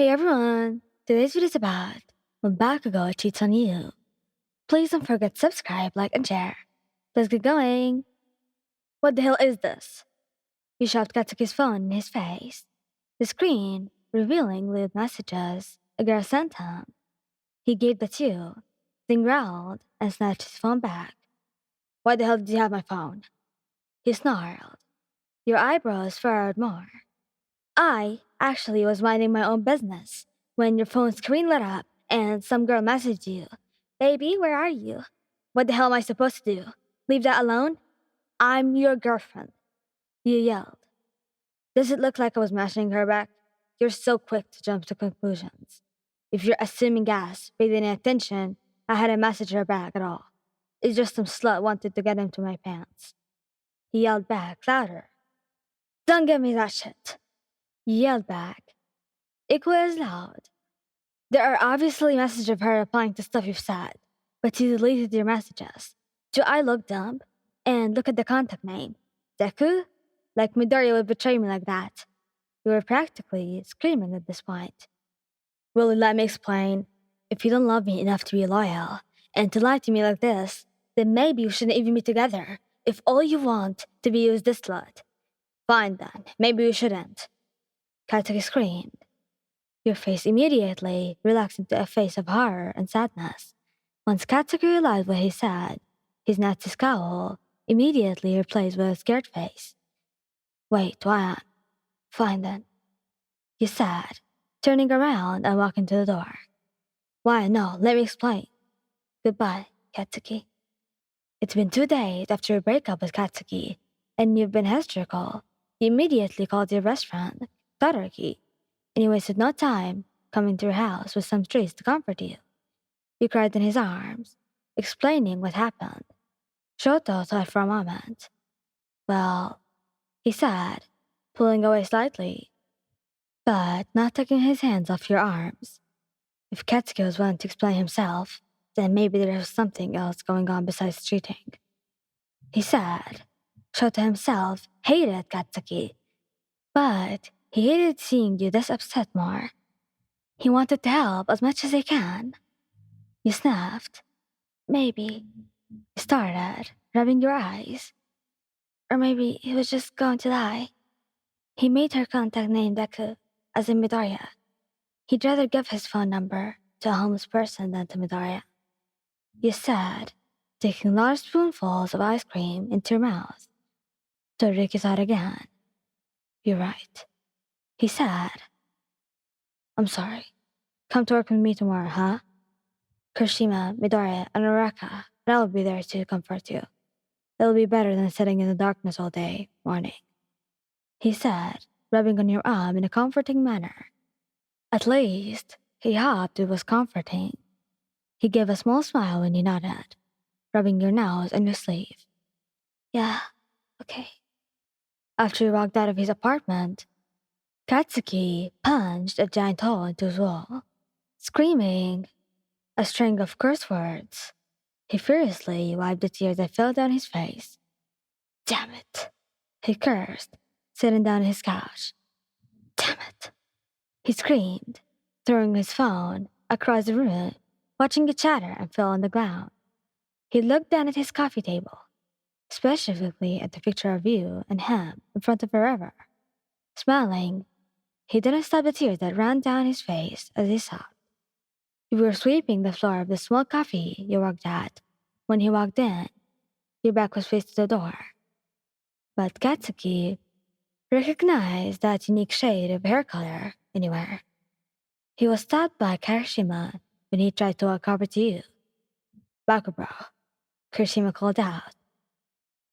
Hey everyone! Today's video is about when Bakugou cheats on you. Please don't forget to subscribe, like, and share. Let's get going! What the hell is this? He shoved Katsuki's phone in his face. The screen, revealing lewd messages a girl sent him. He gave the two, then growled and snatched his phone back. Why the hell did you have my phone? He snarled. Your eyebrows furrowed more. I actually was minding my own business when your phone screen lit up and some girl messaged you. Baby, where are you? What the hell am I supposed to do? Leave that alone? I'm your girlfriend. You yelled. Does it look like I was mashing her back? You're so quick to jump to conclusions. If you're assuming gas, paying any attention, I hadn't messaged her back at all. It's just some slut wanted to get into my pants. He yelled back louder. Don't give me that shit. You yelled back, equally as loud. There are obviously messages of her replying to stuff you've said, but you deleted your messages. Do I look dumb? And look at the contact name. Deku? Like Midoriya would betray me like that. You were practically screaming at this point. Will you let me explain? If you don't love me enough to be loyal, and to lie to me like this, then maybe we shouldn't even be together, if all you want to be is this slut. Fine then, maybe we shouldn't. Katsuki screamed. Your face immediately relaxed into a face of horror and sadness. Once Katsuki realized what he said, his nasty scowl immediately replaced with a scared face. Wait, why? Fine then, he said, turning around and walking to the door. Why, no, let me explain. Goodbye, Katsuki. It's been 2 days after your breakup with Katsuki, and you've been hysterical. You immediately called your best friend, Todoroki, and he wasted no time coming to your house with some treats to comfort you. You cried in his arms, explaining what happened. Shoto thought for a moment. Well, he said, pulling away slightly, but not taking his hands off your arms. If Katsuki was willing to explain himself, then maybe there was something else going on besides cheating. He said, Shoto himself hated Katsuki, but he hated seeing you this upset more. He wanted to help as much as he can. You sniffed. Maybe. You started, rubbing your eyes. Or maybe he was just going to lie. He made her contact name Deku, as in Midoriya. He'd rather give his phone number to a homeless person than to Midoriya. You said, taking large spoonfuls of ice cream into your mouth. Todoroki thought again. You're right. He said, I'm sorry. Come to work with me tomorrow, huh? Kurishima, Midoriya, and Uraka, and I'll be there to comfort you. It'll be better than sitting in the darkness all day, morning. He said, rubbing on your arm in a comforting manner. At least, he hoped it was comforting. He gave a small smile when he nodded, rubbing your nose and your sleeve. Yeah, okay. After he walked out of his apartment, Katsuki punched a giant hole into his wall, screaming a string of curse words. He furiously wiped the tears that fell down his face. Damn it, he cursed, sitting down on his couch. Damn it, he screamed, throwing his phone across the room, watching it shatter and fall on the ground. He looked down at his coffee table, specifically at the picture of you and him in front of forever. Smiling, he didn't stop the tears that ran down his face as he sobbed. You were sweeping the floor of the small cafe you worked at. When he walked in, your back was faced to the door. But Katsuki recognized that unique shade of hair color anywhere. He was stopped by Karishima when he tried to walk over to you. Bakugou, Kirishima called out.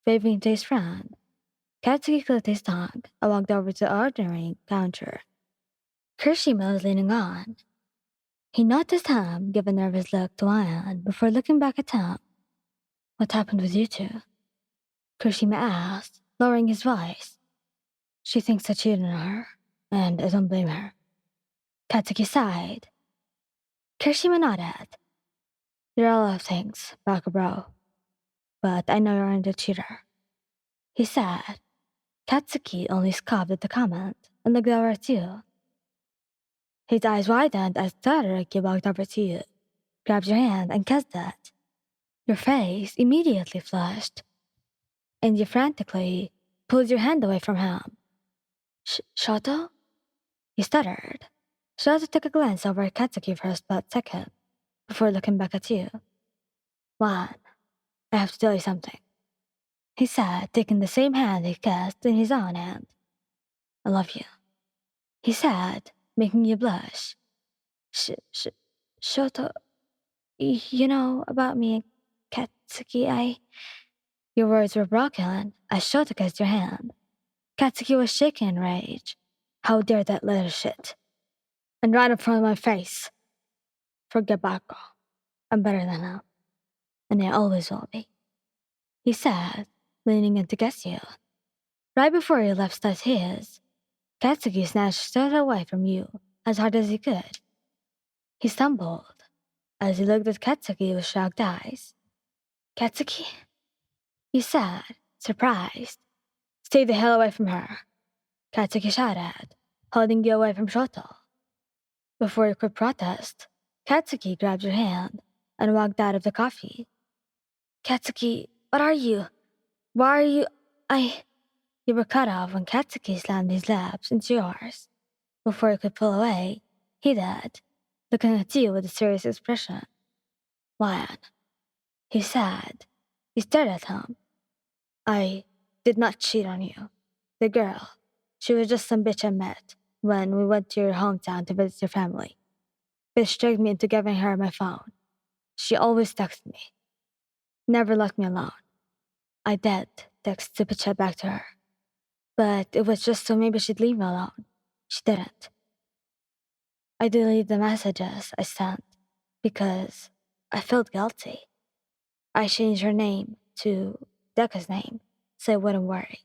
Waving to his friend, Katsuki clicked his tongue and walked over to the ordering counter. Kirishima was leaning on. He noticed him give a nervous look to Ian before looking back at him. What happened with you two? Kirishima asked, lowering his voice. She thinks I cheated on her, and I don't blame her. Katsuki sighed. Kirishima nodded. There are a lot of things, Bakugou, but I know you aren't a cheater. He said. Katsuki only scoffed at the comment and looked over at you. His eyes widened as Todoroki walked over to you, grabbed your hand, and kissed it. Your face immediately flushed, and you frantically pulled your hand away from him. Shoto? He stuttered. Shoto took a glance over at Katsuki for a split second, before looking back at you. Juan, I have to tell you something, he said, taking the same hand he kissed in his own hand. I love you, he said, making you blush. Shoto, you know about me and Katsuki, Your words were broken as Shoto kissed your hand. Katsuki was shaking in rage. How dare that little shit? And right in front of my face. Forget Bako. I'm better than him. And I always will be. He said, leaning in to kiss you. Right before your lips touched his, Katsuki snatched Shoto away from you as hard as he could. He stumbled as he looked at Katsuki with shocked eyes. Katsuki? He said, surprised. Stay the hell away from her, Katsuki shouted, holding you away from Shoto. Before you could protest, Katsuki grabbed your hand and walked out of the coffee. Katsuki, what are you? Why are you? You were cut off when Katsuki slammed his lips into yours. Before you could pull away, he did, looking at you with a serious expression. Juan, he said. You stared at him. I did not cheat on you. The girl, she was just some bitch I met when we went to your hometown to visit your family. Bitch tricked me into giving her my phone. She always texted me. Never left me alone. I did text stupid shit back to her. But it was just so maybe she'd leave me alone. She didn't. I deleted the messages I sent because I felt guilty. I changed her name to Deka's name so I wouldn't worry.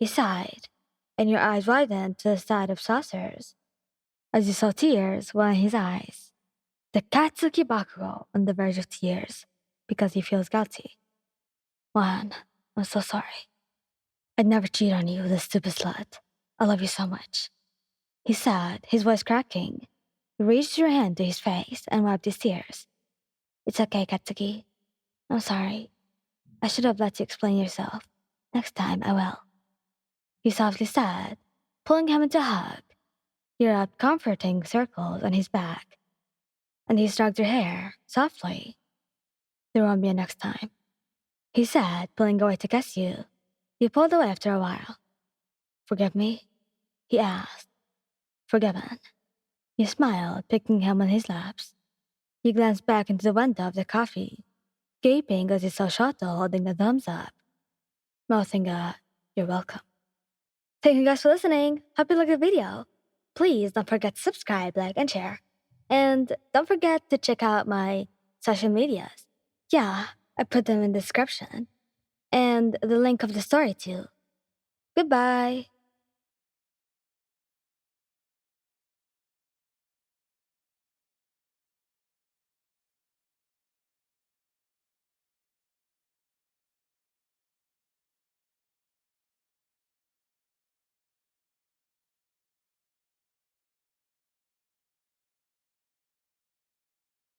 He sighed, and your eyes widened to the side of saucers as you saw tears well in his eyes. The Katsuki Bakugou on the verge of tears because he feels guilty. Juan, I'm so sorry. I'd never cheat on you, this stupid slut. I love you so much. He said, his voice cracking. He reached your hand to his face and wiped his tears. It's okay, Katsuki. I'm sorry. I should have let you explain yourself. Next time, I will. He softly said, pulling him into a hug. You wrapped comforting circles on his back, and he stroked your hair softly. There won't be a next time, he said, pulling away to kiss you. You pulled away after a while. Forgive me? He asked. Forgiven. You smiled, picking him on his laps. You glanced back into the window of the coffee, gaping as you saw Shoto holding the thumbs up, mouthing you're welcome. Thank you guys for listening. Hope you liked the video. Please don't forget to subscribe, like, and share. And don't forget to check out my social medias. Yeah, I put them in the description. And the link of the story too. Goodbye.